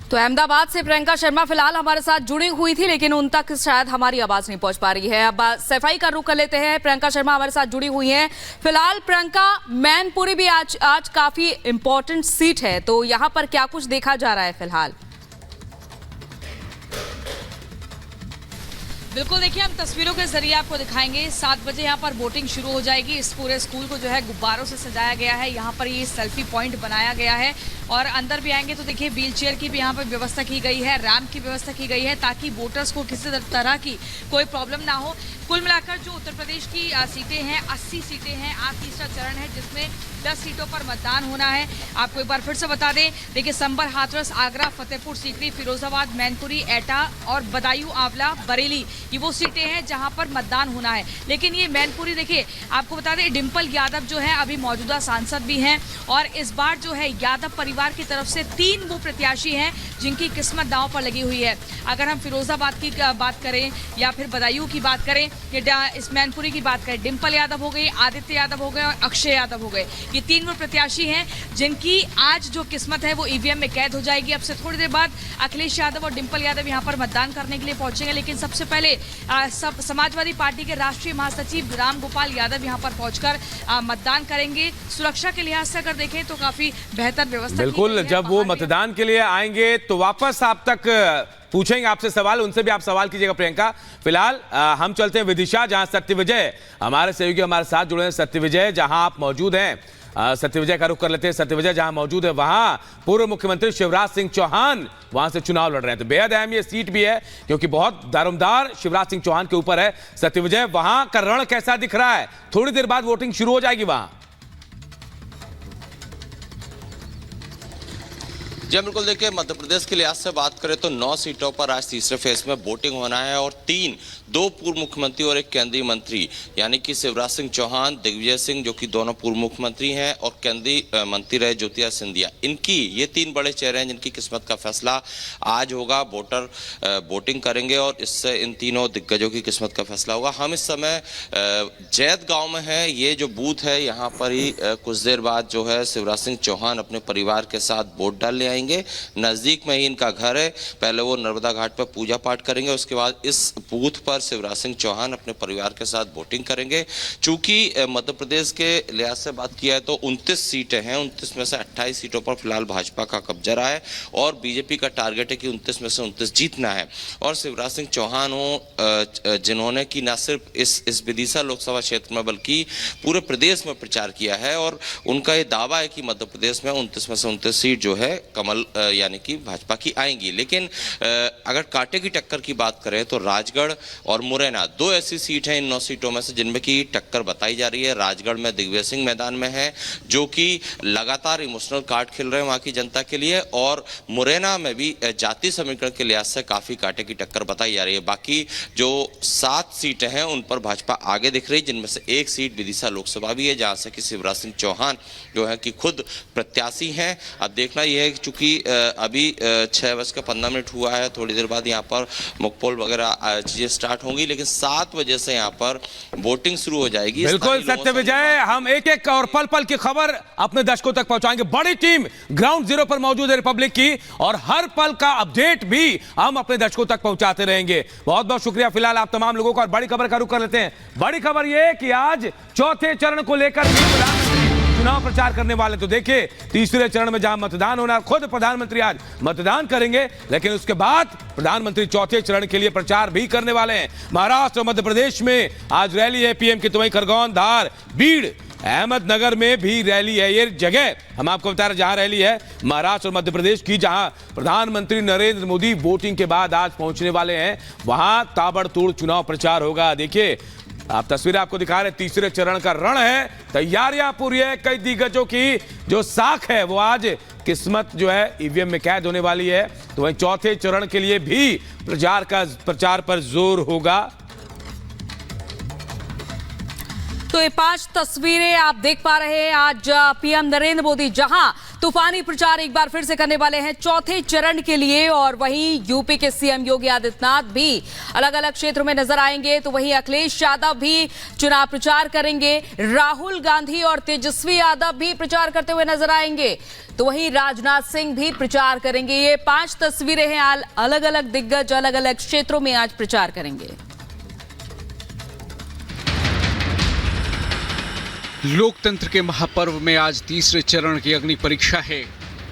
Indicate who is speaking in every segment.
Speaker 1: तो अहमदाबाद से प्रियंका शर्मा फिलहाल हमारे साथ जुड़ी हुई थी, लेकिन उन तक शायद हमारी आवाज नहीं पहुंच पा रही है। अब सफाई का रुख कर लेते हैं। प्रियंका शर्मा हमारे साथ जुड़ी हुई हैं। फिलहाल प्रियंका, मैनपुरी भी आज काफी इंपॉर्टेंट सीट है, तो यहां पर क्या कुछ देखा जा रहा है फिलहाल?
Speaker 2: बिल्कुल, देखिए हम तस्वीरों के जरिए आपको दिखाएंगे। 7 बजे यहाँ पर वोटिंग शुरू हो जाएगी। इस पूरे स्कूल को जो है गुब्बारों से सजाया गया है। यहाँ पर ये सेल्फी पॉइंट बनाया गया है और अंदर भी आएंगे तो देखिए व्हील चेयर की भी यहाँ पर व्यवस्था की गई है, रैंप की व्यवस्था की गई है ताकि वोटर्स को किसी तरह की कोई प्रॉब्लम ना हो। कुल मिलाकर जो उत्तर प्रदेश की सीटें हैं 80 सीटें हैं। आज तीसरा चरण है जिसमें 10 सीटों पर मतदान होना है। आपको एक बार फिर से बता दें, देखिए संभल, हाथरस, आगरा, फतेहपुर सीकरी, फिरोजाबाद, मैनपुरी, एटा और बदायूं, आंवला, बरेली, ये वो सीटें हैं जहां पर मतदान होना है। लेकिन ये मैनपुरी, देखिए आपको बता दें, डिंपल यादव जो है अभी मौजूदा सांसद भी हैं और इस बार जो है यादव परिवार की तरफ से 3 वो प्रत्याशी हैं जिनकी किस्मत दांव पर लगी हुई है। अगर हम फिरोजाबाद की बात करें या फिर बदायूं की बात करें, इस मैनपुरी की बात करें, डिंपल यादव हो गई, आदित्य यादव हो गए और अक्षय यादव हो गए। ये 3 वो प्रत्याशी हैं जिनकी आज जो किस्मत है वो ईवीएम में कैद हो जाएगी। अब से थोड़ी देर बाद अखिलेश यादव और डिंपल यादव यहाँ पर मतदान करने के लिए पहुंचेंगे, लेकिन सबसे पहले समाजवादी पार्टी के राष्ट्रीय महासचिव राम गोपाल यादव यहाँ पर पहुंचकर मतदान करेंगे। सुरक्षा के लिहाज से अगर देखें तो काफी बेहतर व्यवस्था।
Speaker 3: बिल्कुल, जब वो मतदान के लिए आएंगे तो वापस आप तक पूछेंगे आपसे सवाल, उनसे भी आप सवाल कीजिएगा प्रियंका। फिलहाल हम चलते हैं विदिशा, जहां सत्यविजय हमारे सहयोगी हमारे साथ जुड़े हैं। सत्यविजय, जहां आप मौजूद हैं, सत्यविजय का रुख कर लेते हैं। सत्यविजय, जहां मौजूद है वहां पूर्व मुख्यमंत्री शिवराज सिंह चौहान वहां से चुनाव लड़ रहे हैं, तो बेहद अहम ये सीट भी है क्योंकि बहुत दारोमदार शिवराज सिंह चौहान के ऊपर है। सत्यविजय, वहां का रण कैसा दिख रहा है? थोड़ी देर बाद वोटिंग शुरू हो जाएगी वहां।
Speaker 4: जी बिल्कुल, देखिए मध्य प्रदेश के लिहाज से बात करें तो 9 सीटों पर आज तीसरे फेज में वोटिंग होना है और 2 पूर्व मुख्यमंत्री और 1 केंद्रीय मंत्री, यानी कि शिवराज सिंह चौहान, दिग्विजय सिंह जो कि दोनों पूर्व मुख्यमंत्री हैं और केंद्रीय मंत्री रहे ज्योतिरादित्य सिंधिया, इनकी ये 3 बड़े चेहरे हैं जिनकी किस्मत का फैसला आज होगा। वोटर वोटिंग करेंगे और इससे इन तीनों दिग्गजों की किस्मत का फैसला होगा। हम इस समय जैद गाँव में है। ये जो बूथ है यहाँ पर ही कुछ देर बाद जो है शिवराज सिंह चौहान अपने परिवार के साथ वोट डालने आएंगे। नजदीक में ही इनका घर है। पहले वो नर्मदा घाट पर पूजा पाठ करेंगे, उसके बाद इस बूथ पर शिवराज सिंह चौहान अपने परिवार के साथ वोटिंग करेंगे। चूंकि मध्य प्रदेश के लिहाज से बात किया है तो 29 सीटें हैं, 29 में से 28 सीटों पर फिलहाल भाजपा का कब्जा रहा है और बीजेपी का टारगेट है कि 29 में से 29 जीतना है। और शिवराज सिंह चौहान हो जिन्होंने कि न सिर्फ इस विदिशा लोकसभा क्षेत्र में बल्कि पूरे प्रदेश में प्रचार किया है और उनका ये दावा है कि मध्य प्रदेश में 29 में से 29 सीट जो है कमल यानी कि भाजपा की आएंगी। लेकिन अगर कांटे की टक्कर की बात करें तो राजगढ़ और मुरैना 2 ऐसी सीट हैं इन 9 सीटों में से जिनमें की टक्कर बताई जा रही है। राजगढ़ में दिग्विजय सिंह मैदान में है जो कि लगातार इमोशनल कार्ड खेल रहे हैं वहां की जनता के लिए, और मुरैना में भी जाति समीकरण के लिहाज से काफी कांटे की टक्कर बताई जा रही है। बाकी जो 7 सीटें हैं उन पर भाजपा आगे दिख रही है, जिनमें से 1 सीट विदिशा लोकसभा भी है जहां से कि शिवराज सिंह चौहान जो है कि खुद प्रत्याशी हैं। अब देखना यह है कि चूंकि अभी 6:15 हुआ है, थोड़ी देर बाद यहाँ पर मुकपोल वगैरह चीजें स्टार्ट होंगी, लेकिन 7 बजे से यहाँ पर वोटिंग शुरू हो जाएगी।
Speaker 3: बिल्कुल सत्यविजय, हम एक और पल की खबर अपने दर्शकों तक पहुंचाएंगे। बड़ी टीम ग्राउंड जीरो पर मौजूद है रिपब्लिक की और हर पल का अपडेट भी हम अपने दर्शकों तक पहुंचाते रहेंगे। बहुत बहुत शुक्रिया फिलहाल आप तमाम लोगों का। और बड़ी खबर का रुख कर लेते हैं। बड़ी खबर यह कि आज चौथे चरण को लेकर चुनाव प्रचार करने वाले, तो देखिए तीसरे चरण में जहां मतदान होना, खुद प्रधानमंत्री आज मतदान करेंगे, लेकिन उसके बाद प्रधानमंत्री चौथे चरण के लिए प्रचार भी करने वाले हैं। महाराष्ट्र और मध्य प्रदेश में आज रैली है पीएम की, तो वहीं खरगोन, धार, बीड़, अहमदनगर में भी रैली है। ये जगह हम आपको बता रहे जहां रैली है महाराष्ट्र और मध्य प्रदेश की, जहां प्रधानमंत्री नरेंद्र मोदी वोटिंग के बाद आज पहुंचने वाले हैं, वहां ताबड़तोड़ चुनाव प्रचार होगा। देखिए आप तस्वीर आपको दिखा रहे, तीसरे चरण का रण है, तैयारियां पूरी है। कई दिग्गजों की जो साख है वो आज किस्मत जो है ईवीएम में कैद होने वाली है, तो वहीं चौथे चरण के लिए भी प्रचार पर जोर होगा।
Speaker 1: तो ये 5 तस्वीरें आप देख पा रहे हैं। आज पीएम नरेंद्र मोदी जहां तूफानी प्रचार एक बार फिर से करने वाले हैं चौथे चरण के लिए। और वहीं यूपी के सीएम योगी आदित्यनाथ भी अलग अलग क्षेत्रों में नजर आएंगे, तो वहीं अखिलेश यादव भी चुनाव प्रचार करेंगे, राहुल गांधी और तेजस्वी यादव भी प्रचार करते हुए नजर आएंगे, तो वहीं राजनाथ सिंह भी प्रचार करेंगे। ये 5 तस्वीरें हैं, अलग अलग दिग्गज अलग अलग क्षेत्रों में आज प्रचार करेंगे।
Speaker 5: लोकतंत्र के महापर्व में आज तीसरे चरण की अग्नि परीक्षा है।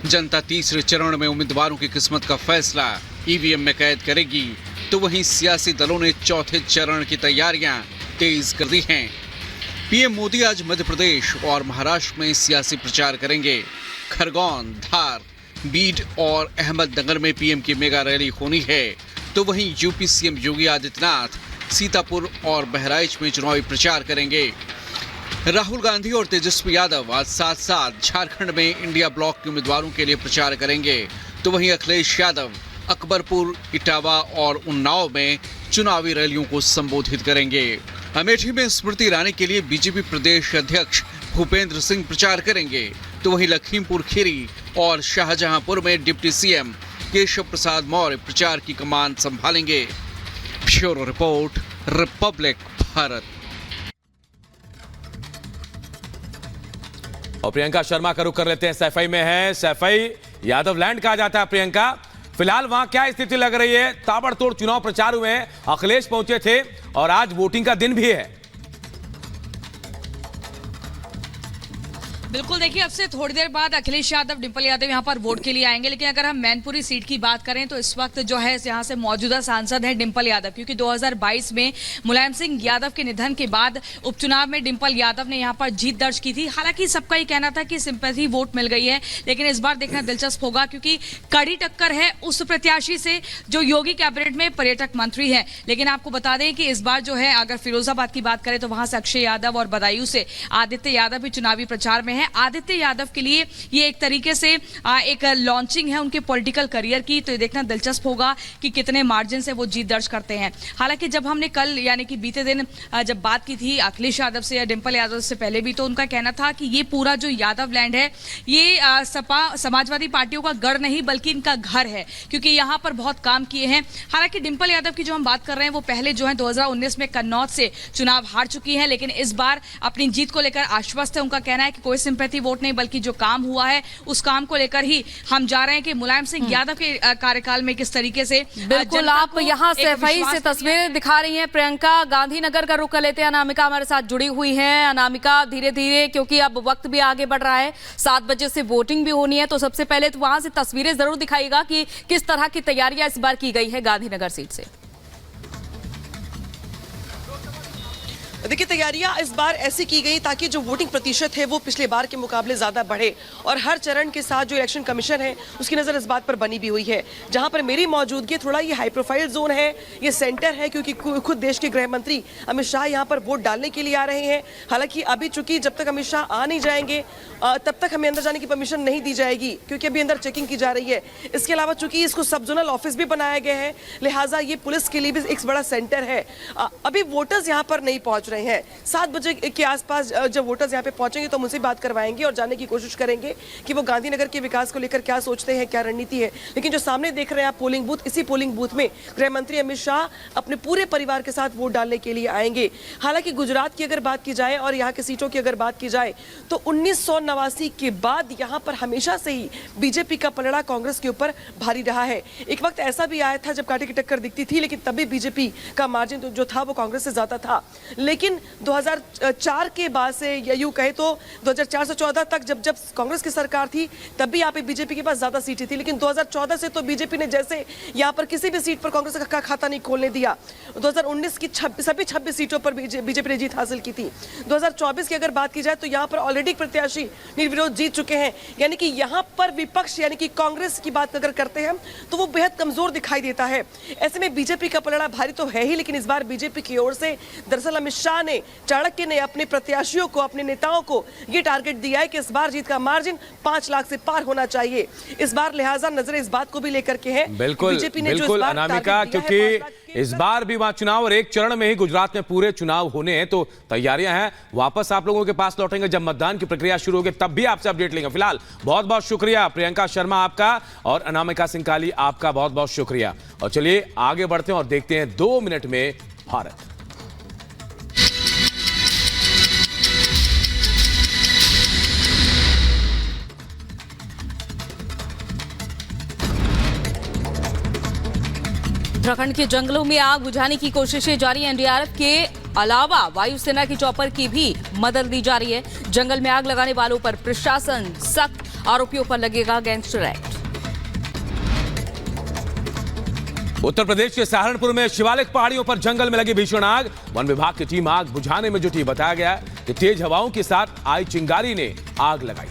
Speaker 5: जनता तीसरे चरण में उम्मीदवारों की किस्मत का फैसला ईवीएम में कैद करेगी, तो वहीं सियासी दलों ने चौथे चरण की तैयारियां तेज कर दी हैं। पीएम मोदी आज मध्य प्रदेश और महाराष्ट्र में सियासी प्रचार करेंगे। खरगोन, धार, बीड और अहमदनगर में पीएम की मेगा रैली होनी है, तो वहीं यूपी सीएम योगी आदित्यनाथ सीतापुर और बहराइच में चुनावी प्रचार करेंगे। राहुल गांधी और तेजस्वी यादव आज साथ साथ झारखंड में इंडिया ब्लॉक के उम्मीदवारों के लिए प्रचार करेंगे, तो वहीं अखिलेश यादव अकबरपुर, इटावा और उन्नाव में चुनावी रैलियों को संबोधित करेंगे। अमेठी में स्मृति ईरानी के लिए बीजेपी प्रदेश अध्यक्ष भूपेंद्र सिंह प्रचार करेंगे, तो वहीं लखीमपुर खीरी और शाहजहांपुर में डिप्टी सीएम केशव प्रसाद मौर्य प्रचार की कमान संभालेंगे। Bureau report, Republic Bharat.
Speaker 3: और प्रियंका शर्मा का रुख कर लेते हैं, सैफई में है। सैफई यादव लैंड कहा जाता है प्रियंका, फिलहाल वहां क्या स्थिति लग रही है? ताबड़तोड़ चुनाव प्रचार हुए हैं, अखिलेश पहुंचे थे और आज वोटिंग का दिन भी है।
Speaker 2: बिल्कुल, देखिए अब से थोड़ी देर बाद अखिलेश यादव, डिंपल यादव यहाँ पर वोट के लिए आएंगे। लेकिन अगर हम मैनपुरी सीट की बात करें तो इस वक्त जो है यहाँ से मौजूदा सांसद है डिंपल यादव, क्योंकि 2022 में मुलायम सिंह यादव के निधन के बाद उपचुनाव में डिंपल यादव ने यहाँ पर जीत दर्ज की थी। हालांकि सबका ये कहना था कि सिंपैथी वोट मिल गई है, लेकिन इस बार देखना दिलचस्प होगा, क्योंकि कड़ी टक्कर है उस प्रत्याशी से जो योगी कैबिनेट में पर्यटक मंत्री है। लेकिन आपको बता दें कि इस बार जो है अगर फिरोजाबाद की बात करें तो वहां से अक्षय यादव और बदायूं से आदित्य यादव भी चुनावी प्रचार में है। आदित्य यादव के लिए ये एक तरीके से एक लॉन्चिंग है उनके पॉलिटिकल करियर की, तो ये देखना दिलचस्प होगा कि कितने मार्जिन से वो जीत दर्ज करते हैं। हालांकि जब हमने कल यानी कि बीते दिन जब बात की थी अखिलेश यादव से या डिंपल यादव से पहले भी, तो उनका कहना था कि ये पूरा जो यादव लैंड है ये सपा समाजवादी पार्टियों का गढ़ नहीं बल्कि इनका घर है, क्योंकि यहाँ पर बहुत काम किए हैं। हालांकि डिंपल यादव की जो हम बात कर रहे हैं वो पहले जो है 2019 में कन्नौज से चुनाव हार चुकी है, लेकिन इस बार अपनी जीत को लेकर आश्वस्त है। उनका कहना है कि कोई सिंपैथी वोट नहीं बल्कि जो काम हुआ है उस काम को लेकर ही हम जा रहे हैं कि मुलायम सिंह यादव के कार्यकाल में किस तरीके से।
Speaker 1: बिल्कुल, आप यहाँ सैफई से तस्वीरें दिखा रही हैं। प्रियंका, गांधीनगर का रुख कर लेते हैं, अनामिका हमारे साथ जुड़ी हुई है। अनामिका, धीरे धीरे क्योंकि अब वक्त भी आगे बढ़ रहा है, 7 बजे से वोटिंग भी होनी है, तो सबसे पहले तो वहां से तस्वीरें जरूर दिखाइएगा कि किस तरह की तैयारियां इस बार की गई है गांधीनगर सीट से।
Speaker 6: देखिए, तैयारियां इस बार ऐसी की गई ताकि जो वोटिंग प्रतिशत है वो पिछले बार के मुकाबले ज़्यादा बढ़े, और हर चरण के साथ जो इलेक्शन कमीशन है उसकी नज़र इस बात पर बनी भी हुई है। जहां पर मेरी मौजूदगी थोड़ा ये हाई प्रोफाइल जोन है, ये सेंटर है, क्योंकि खुद देश के गृह मंत्री अमित शाह यहाँ पर वोट डालने के लिए आ रहे हैं। हालांकि अभी चूंकि जब तक अमित शाह आ नहीं जाएंगे तब तक हमें अंदर जाने की परमिशन नहीं दी जाएगी, क्योंकि अभी अंदर चेकिंग की जा रही है। इसके अलावा चूंकि इसको सब जोनल ऑफिस भी बनाया गया है, लिहाजा ये पुलिस के लिए भी एक बड़ा सेंटर है। अभी वोटर्स यहाँ पर नहीं पहुँच रहे हैं। 7 बजे के आसपास जब वोटर्स यहाँ पे पहुंचेंगे तो मुझसे बात करवाएंगे और जानने की कोशिश करेंगे कि वो गांधीनगर के विकास को लेकर क्या सोचते हैं, क्या रणनीति है। लेकिन जो सामने देख रहे हैं आप पोलिंग बूथ, इसी पोलिंग बूथ में गृह मंत्री अमित शाह अपने पूरे परिवार के साथ वोट डालने के लिए आएंगे। हालांकि गुजरात की अगर बात की जाए और यहाँ की सीटों की अगर बात की जाए तो 1989 के बाद यहाँ पर हमेशा से ही बीजेपी का पलड़ा कांग्रेस के ऊपर भारी रहा है। एक वक्त ऐसा भी आया था जब कांटे की टक्कर दिखती थी, लेकिन तभी बीजेपी का मार्जिन जो था वो कांग्रेस से ज्यादा था। लेकिन 2004 के बाद से या यूं कहे तो 2004 से 14 तक जब कांग्रेस की सरकार थी तब भी यहाँ पे बीजेपी के पास ज्यादा सीटें थी, लेकिन 2014 से तो बीजेपी ने जैसे यहाँ पर किसी भी सीट पर कांग्रेस का खाता नहीं खोलने दिया। 2019 की सभी 26 सीटों पर बीजेपी ने जीत हासिल की थी। 2024 की अगर बात की जाए तो यहाँ पर ऑलरेडी प्रत्याशी निर्विरोध जीत चुके हैं, यानी कि यहाँ पर विपक्ष यानी कि कांग्रेस की बात अगर करते हैं तो वो बेहद कमजोर दिखाई देता है। ऐसे में बीजेपी का पलड़ा भारी तो है ही, लेकिन इस बार बीजेपी की ओर से दरअसल अमित शाह ने, चाणक्य ने अपने प्रत्याशियों को, अपने नेताओं को ये टारगेट दिया है कि इस बार जीत का मार्जिन 5 लाख से पार होना चाहिए। इस बार लिहाजा नजर इस बात को भी लेकर के है
Speaker 3: बिल्कुल बिल्कुल अनामिका, क्योंकि इस बार भी वहां चुनाव और एक चरण में ही गुजरात में पूरे चुनाव होने हैं, तो तैयारियां हैं। वापस आप लोगों के पास लौटेंगे जब मतदान की प्रक्रिया शुरू होगी, तब भी आपसे अपडेट लेंगे। फिलहाल बहुत बहुत शुक्रिया प्रियंका शर्मा आपका और अनामिका सिंह काली आपका बहुत बहुत शुक्रिया। और चलिए आगे बढ़ते हैं और देखते हैं 2 मिनट में भारत।
Speaker 1: उत्तराखंड के जंगलों में आग बुझाने की कोशिशें जारी हैं। एनडीआरएफ के अलावा वायुसेना की चॉपर की भी मदद दी जा रही है। जंगल में आग लगाने वालों पर प्रशासन सख्त, आरोपियों पर लगेगा गैंगस्टर एक्ट।
Speaker 3: उत्तर प्रदेश के सहारनपुर में शिवालिक पहाड़ियों पर जंगल में लगी भीषण आग। वन विभाग की टीम आग बुझाने में जुटी। बताया गया कि तेज हवाओं के साथ आई चिंगारी ने आग लगाई।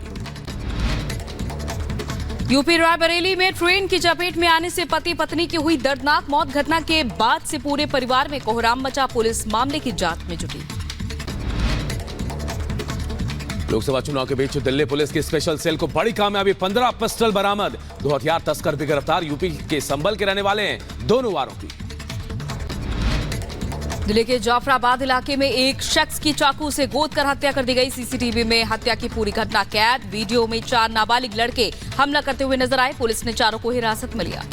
Speaker 1: यूपी रायबरेली में ट्रेन की चपेट में आने से पति पत्नी की हुई दर्दनाक मौत। घटना के बाद से पूरे परिवार में कोहराम मचा। पुलिस मामले की जांच में जुटी।
Speaker 3: लोकसभा चुनाव के बीच दिल्ली पुलिस की स्पेशल सेल को बड़ी कामयाबी। 15 पिस्टल बरामद। 2 हथियार तस्कर भी गिरफ्तार। यूपी के संभल के रहने वाले हैं दोनों आरोपी।
Speaker 1: दिल्ली के जाफराबाद इलाके में एक शख्स की चाकू से गोद कर हत्या कर दी गई। सीसीटीवी में हत्या की पूरी घटना कैद। वीडियो में 4 नाबालिग लड़के हमला करते हुए नजर आए। पुलिस ने चारों को हिरासत में लिया।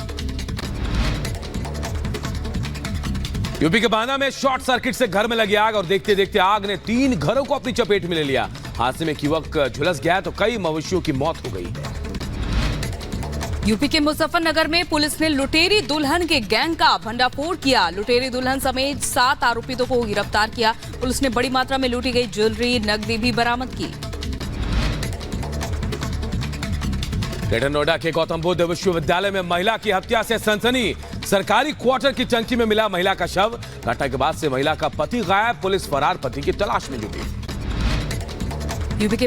Speaker 3: यूपी के बांदा में शॉर्ट सर्किट से घर में लगी आग और देखते देखते आग ने 3 घरों को अपनी चपेट में ले लिया। हादसे में एक युवक झुलस गया तो कई मवेशियों की मौत हो गई है।
Speaker 1: यूपी के मुजफ्फरनगर में पुलिस ने लुटेरी दुल्हन के गैंग का भंडाफोड़ किया। लुटेरी दुल्हन समेत 7 आरोपितों को गिरफ्तार किया। पुलिस ने बड़ी मात्रा में लूटी गई ज्वेलरी, नकदी भी बरामद की।
Speaker 3: ग्रेटर नोएडा के गौतम बुद्ध विश्वविद्यालय में महिला की हत्या से सनसनी। सरकारी क्वार्टर की टंकी में मिला महिला का शव। घटना के बाद से महिला का पति गायब। पुलिस फरार पति की तलाश में जुटी।
Speaker 1: यूपी के